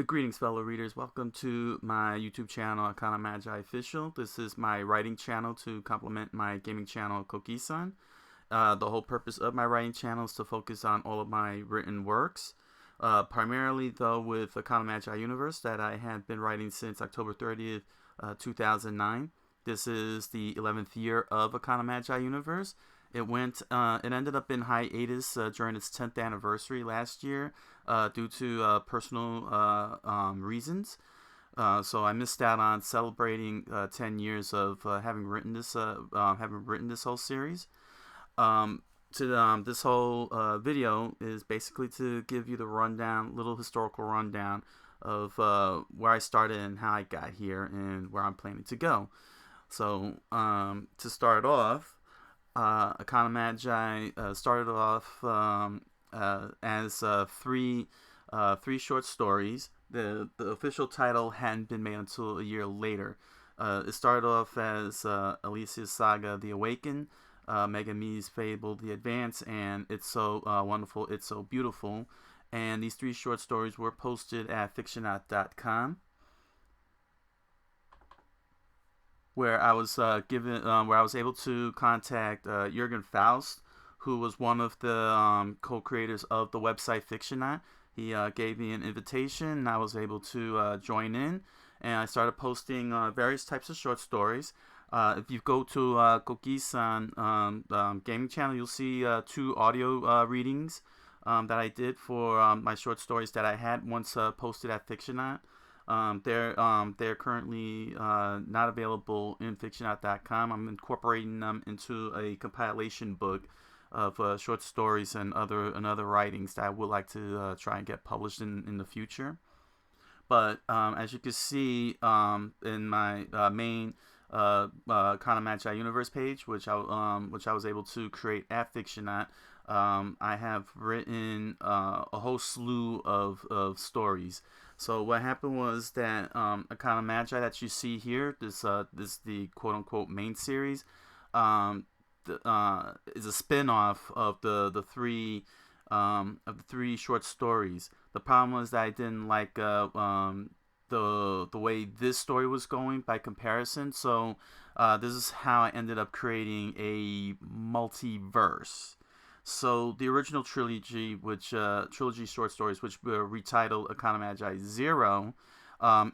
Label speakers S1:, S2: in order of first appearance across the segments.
S1: Greetings, fellow readers. Welcome to my YouTube channel, Arcana Magi Official. This is my writing channel to complement my gaming channel, Coqui-san. The whole purpose of my writing channel is to focus on all of my written works. Primarily, though, with Arcana Magi Universe that I have been writing since October 30th, 2009. This is the 11th year of Arcana Magi Universe. It ended up in hiatus during its 10th anniversary last year due to personal reasons. So I missed out on celebrating 10 years of having written this whole series. This whole video is basically to give you the little historical rundown of where I started and how I got here and where I'm planning to go. So to start off, Arcana Magi started off as three short stories. The official title hadn't been made until a year later. It started off as Alicia's Saga: The Awaken, Megami's Fable: The Advance, and It's So Wonderful, It's So Beautiful. And these three short stories were posted at fictionaut.com, where I was able to contact Jürgen Faust, who was one of the co-creators of the website Fictionaut. He gave me an invitation, and I was able to join in, and I started posting various types of short stories. If you go to Coqui-san gaming channel, you'll see two audio readings that I did for my short stories that I had once posted at Fictionaut. They're currently not available in fictionaut.com. I'm incorporating them into a compilation book of short stories and other writings that I would like to try and get published in the future. But as you can see in my main Arcana Magi Universe page, which I was able to create at Fictionaut, I have written a whole slew of stories. So what happened was that Arcana Magi that you see here, this the quote-unquote main series, is a spin-off of the three short stories. The problem was that I didn't like the way this story was going by comparison. So this is how I ended up creating a multiverse. So the original trilogy, trilogy short stories, which were retitled Arcana Magi 0,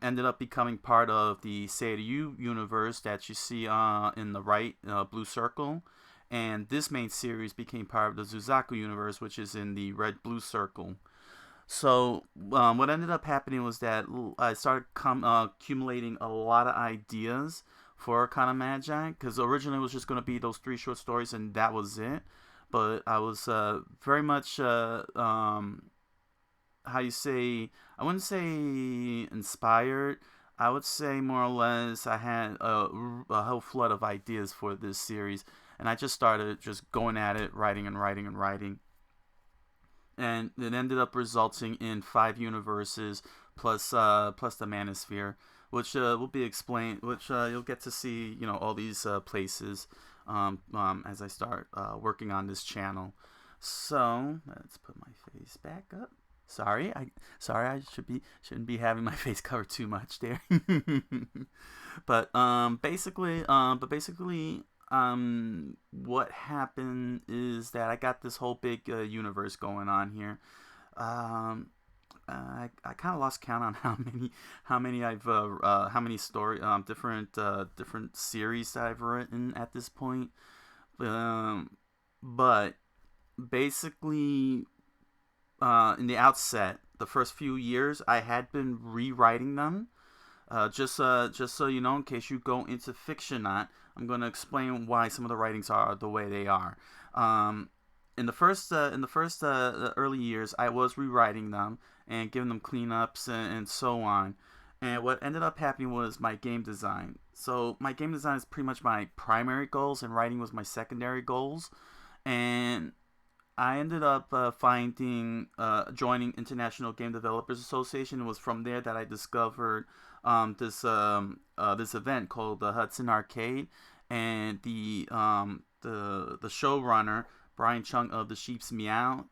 S1: ended up becoming part of the Seiryu universe that you see in the right blue circle, and this main series became part of the Zuzaku universe, which is in the red blue circle. So what ended up happening was that I started accumulating a lot of ideas for Arcana Magi, because originally it was just going to be those three short stories and that was it. But I was very much, how you say, I wouldn't say inspired. I would say more or less I had a whole flood of ideas for this series. And I just started just going at it, writing and writing and writing. And it ended up resulting in 5 universes plus the Manosphere, which will be explained, which you'll get to see, all these places as I start working on this channel. So let's put my face back up. Sorry, I shouldn't be having my face covered too much there. But basically, what happened is that I got this whole big universe going on here. I kind of lost count on how many different series that I've written at this point. But basically, in the outset, the first few years, I had been rewriting them. Just so you know, in case you go into Fictionaut, I'm going to explain why some of the writings are the way they are. In the first early years, I was rewriting them and giving them cleanups and so on. And what ended up happening was my game design. So my game design is pretty much my primary goals, and writing was my secondary goals. And I ended up joining International Game Developers Association. It was from there that I discovered this event called the Hudson Arcade, and the showrunner Brian Chung of the Sheep's Meow.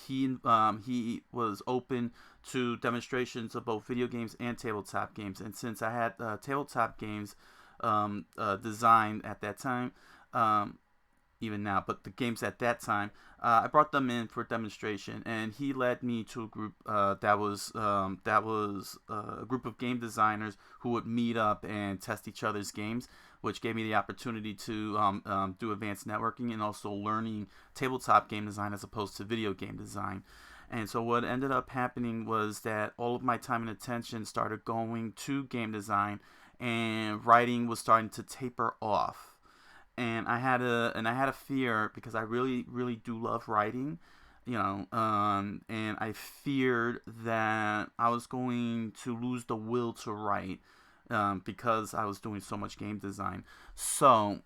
S1: He was open to demonstrations of both video games and tabletop games. And since I had tabletop games designed at that time, even now, but the games at that time, I brought them in for demonstration, and he led me to a group that was a group of game designers who would meet up and test each other's games, which gave me the opportunity to do advanced networking and also learning tabletop game design as opposed to video game design. And so what ended up happening was that all of my time and attention started going to game design, and writing was starting to taper off. And I had a fear, because I really do love writing, and I feared that I was going to lose the will to write, because I was doing so much game design. So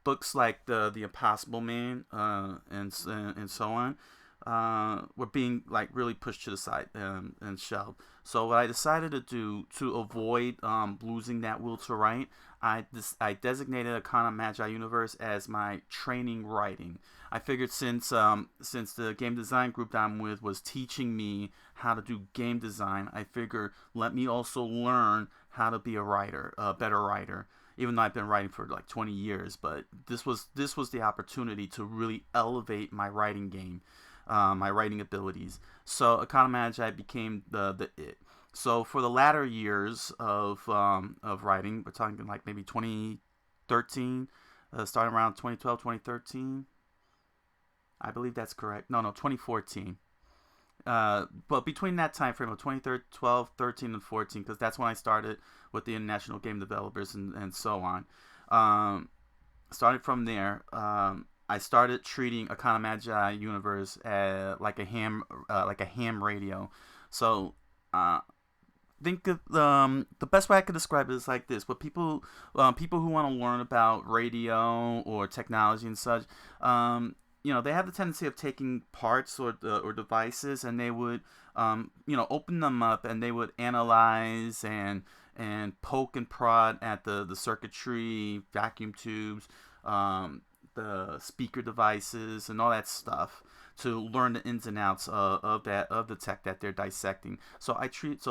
S1: books like the Impossible Man and so on were being like really pushed to the side and shelved. So what I decided to do to avoid losing that will to write, I designated Arcana Magi Universe as my training writing. I figured since the game design group that I'm with was teaching me how to do game design, I figured let me also learn how to be a writer, a better writer. Even though I've been writing for like 20 years, but this was the opportunity to really elevate my writing game. My writing abilities. So Arcana Magi became the it. So for the latter years of writing, we're talking like maybe 2013, starting around 2012, 2013. I believe that's correct. No, 2014. But between that time frame of 2012, 13, and 14, because that's when I started with the international game developers and so on. Starting from there, I started treating Arcana Magi Universe like a ham radio. So think of the best way I could describe it is like this: but people who want to learn about radio or technology and such, they have the tendency of taking parts or devices, and they would open them up, and they would analyze and poke and prod at the circuitry, vacuum tubes, the speaker devices, and all that stuff to learn the ins and outs of the tech that they're dissecting. So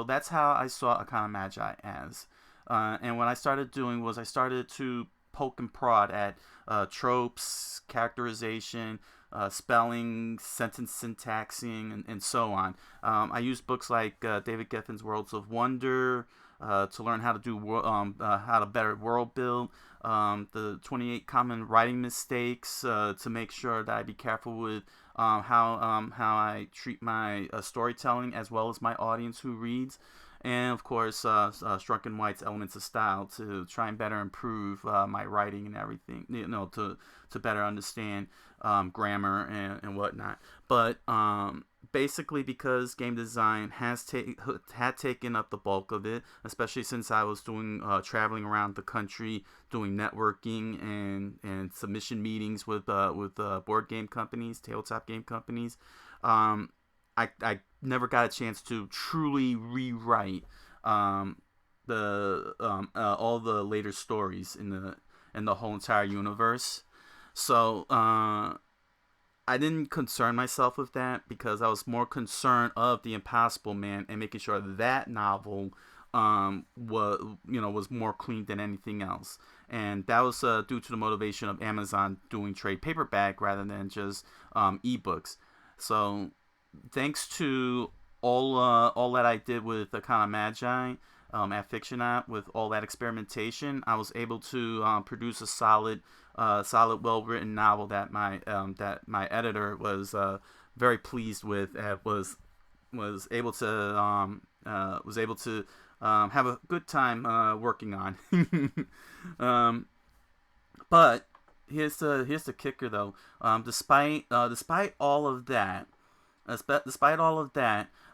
S1: that's how I saw Arcana Magi as. And what I started doing was I started to poke and prod at tropes, characterization, spelling, sentence syntaxing, and so on. I used books like David Geffen's Worlds of Wonder to learn how to do how to better world build. The 28 common writing mistakes to make sure that I be careful with how I treat my storytelling as well as my audience who reads. And of course, Strunken White's Elements of Style to try and better improve my writing and everything, to better understand grammar and whatnot. But basically, because game design had taken up the bulk of it, especially since I was doing traveling around the country, doing networking and submission meetings with board game companies, tabletop game companies. I never got a chance to truly rewrite all the later stories in the whole entire universe. So I didn't concern myself with that because I was more concerned of The Impossible Man and making sure that novel was more clean than anything else. And that was due to the motivation of Amazon doing trade paperback rather than just ebooks. So thanks to all that I did with Arcana Magi at Fiction App, with all that experimentation, I was able to produce a solid, well-written novel that my editor was very pleased with. Was able to have a good time working on. But here's the kicker, though. Despite all of that.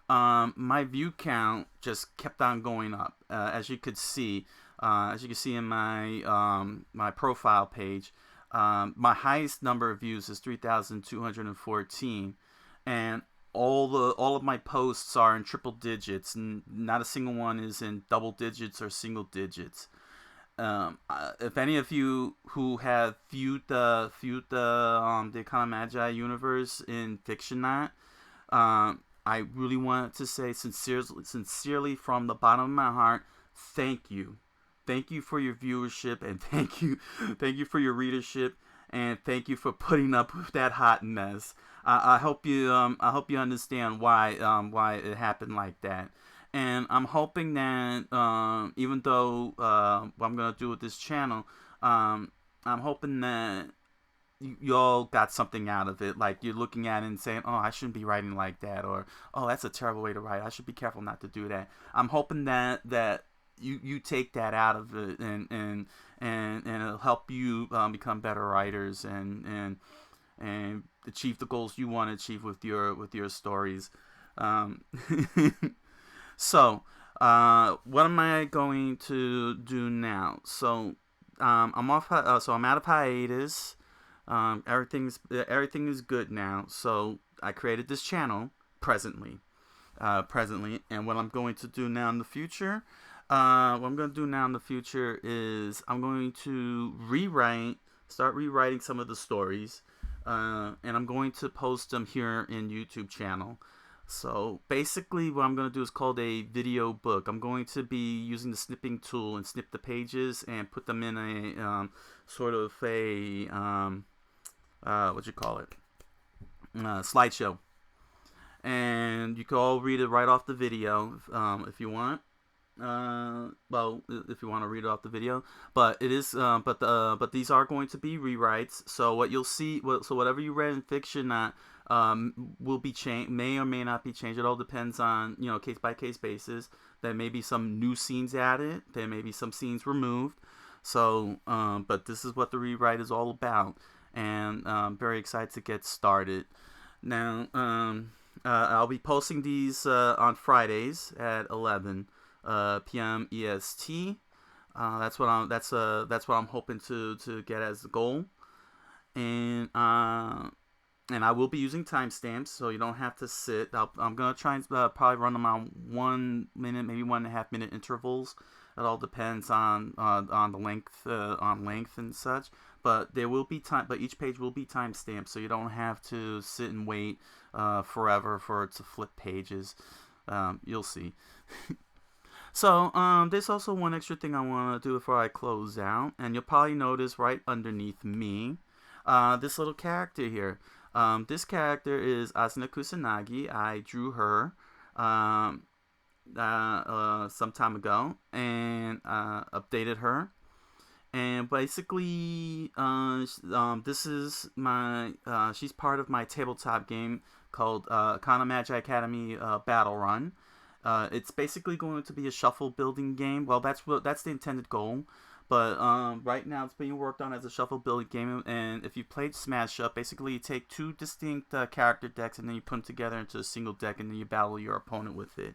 S1: My view count just kept on going up. As you can see in my profile page, my highest number of views is 3,214, and all of my posts are in triple digits, and not a single one is in double digits or single digits. If any of you who have viewed the Arcana Magi universe in Fiction.net, I really want to say sincerely from the bottom of my heart, thank you. Thank you for your viewership, and thank you for your readership, and thank you for putting up with that hot mess. I hope I hope you understand why it happened like that. And I'm hoping that even though what I'm gonna do with this channel, I'm hoping that you all got something out of it. Like you're looking at it and saying, "Oh, I shouldn't be writing like that," or "Oh, that's a terrible way to write. I should be careful not to do that." I'm hoping that you take that out of it, and it'll help you become better writers and achieve the goals you want to achieve with your stories. Um, so, what am I going to do now? So, I'm off. So I'm out of hiatus. Everything is good now. So I created this channel presently, and what I'm going to do now in the future, is I'm going to start rewriting some of the stories, and I'm going to post them here in YouTube channel. So basically what I'm going to do is called a video book. I'm going to be using the snipping tool and snip the pages and put them in a sort of a what you call it, slideshow, and you can all read it right off the video if you want. Well, if you want to read it off the video, but it is but these are going to be rewrites. So what you'll see, so whatever you read in fiction that will be changed, may or may not be changed. It all depends on, case by case basis. There may be some new scenes added, there may be some scenes removed. So but this is what the rewrite is all about, and I'm very excited to get started. Now I'll be posting these on Fridays at 11 p.m. EST. That's what I'm hoping to get as the goal, and I will be using timestamps, so you don't have to sit. I'm gonna try and probably run them on 1 minute, maybe 1.5 minute intervals. It all depends on the length, on length and such. But there will be time. But each page will be timestamped, so you don't have to sit and wait forever for it to flip pages. You'll see. So there's also one extra thing I want to do before I close out, and you'll probably notice right underneath me, this little character here. This character is Asuna Kusanagi. I drew her some time ago and updated her. And basically, this is she's part of my tabletop game called Arcana Magi Academy Battle Run. It's basically going to be a shuffle building game. Well, that's the intended goal. But right now it's being worked on as a shuffle building game. And if you played Smash Up, basically you take two distinct character decks and then you put them together into a single deck, and then you battle your opponent with it.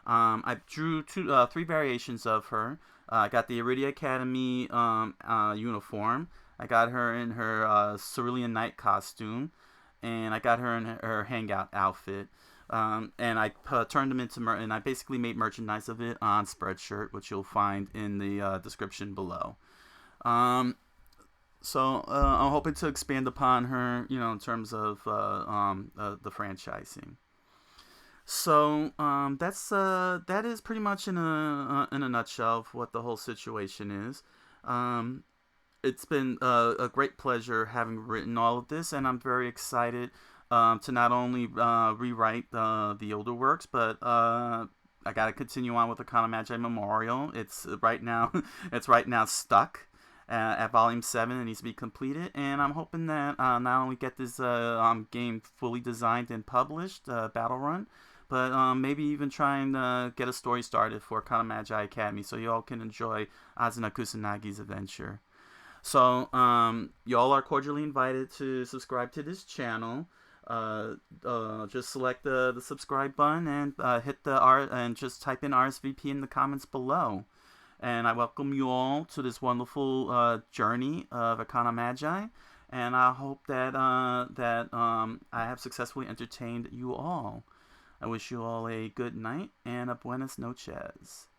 S1: I drew three variations of her. I got the Iridia Academy uniform. I got her in her Cerulean Knight costume, and I got her in her Hangout outfit. And I turned them into and I basically made merchandise of it on Spreadshirt, which you'll find in the description below. So I'm hoping to expand upon her, in terms of the franchising. So that is pretty much in a nutshell of what the whole situation is. It's been a great pleasure having written all of this, and I'm very excited to not only rewrite the older works, but I got to continue on with the Arcana Magi Memorial. It's right now stuck at Volume 7. It needs to be completed, and I'm hoping that not only get this game fully designed and published, Battle Run, but maybe even try and get a story started for Arcana Magi Academy, so you all can enjoy Asuna Kusanagi's adventure. So y'all are cordially invited to subscribe to this channel. Just select the subscribe button and hit the and just type in RSVP in the comments below. And I welcome you all to this wonderful journey of Arcana Magi, and I hope that I have successfully entertained you all. I wish you all a good night and a buenas noches.